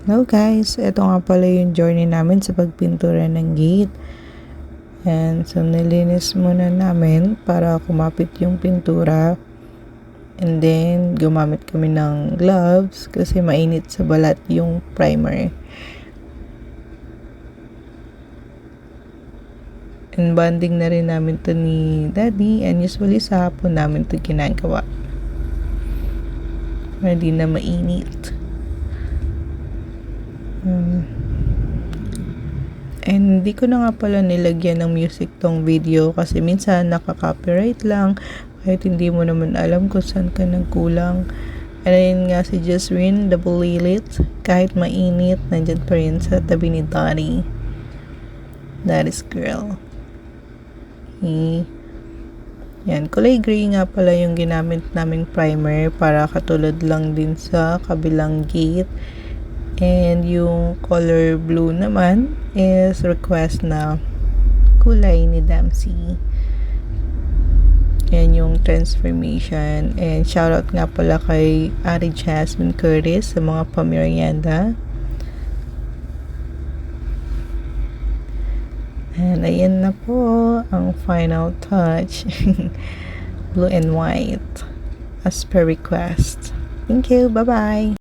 Hello guys, ito nga pala yung journey namin sa pagpintura ng gate. And so nilinis muna namin para kumapit yung pintura. And then gumamit kami ng gloves kasi mainit sa balat yung primer. And bonding na rin namin to ni Daddy, and usually sa hapon namin to ginagawa. Hindi na mainit. And di ko na nga pala nilagyan ng music tong video kasi minsan nakaka-copyright lang kahit hindi mo naman alam kung saan ka nagkulang. And ayun nga si Jasmine, double lilit, kahit mainit, nandyan pa rin sa tabi ni Donnie. That is girl. Yan, kulay gray nga pala yung ginamit naming primer para katulad lang din sa kabilang gate. And yung color blue naman is request na kulay ni Dempsey. Yan yung transformation. And shoutout nga pala kay Ari Jasmine Curtis sa mga pamerienda. And ayan na po ang final touch. Blue and white as per request. Thank you. Bye-bye.